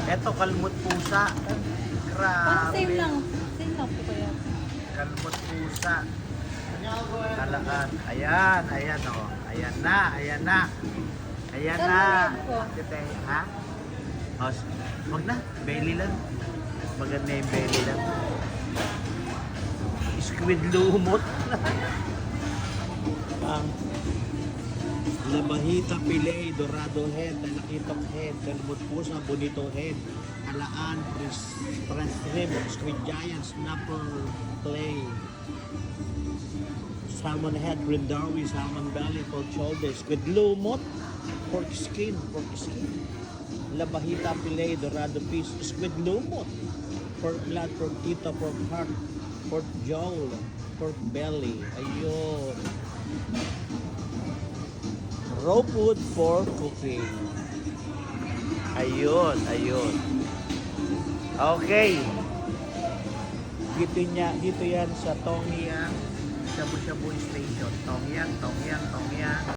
Eto, kalmot pusa. Grabe. Same lang. Same lang po kaya. Kalmot pusa. Talakan. Ayan, ayan o. Oh. Ayan na, ayan na. Ayan Saan na. mo yan po? Tite, ha? O, wag na. Belly lang. Maganda yung belly lang. Squid lumot. Ang Labahita Pillay, Dorado Head, Talakitong Head, Kalmot Pusa, Bonito Head, Alaan, Prince Rib, Squid Giant, Snapper Play, Salmon Head, Grindarwi, Salmon Belly, Pork Shoulder, Squid Lumot, Pork Skin, Labahita Pillay, Dorado Fish, Squid Lumot, Pork Blood, Pork Tito, Pork Heart, Pork Jowl, Pork Belly, ayun. Raw food for cooking. Ayun, ayun. Okay. Dito yan sa Tongyang Shabu Shabu Station. Tongyang.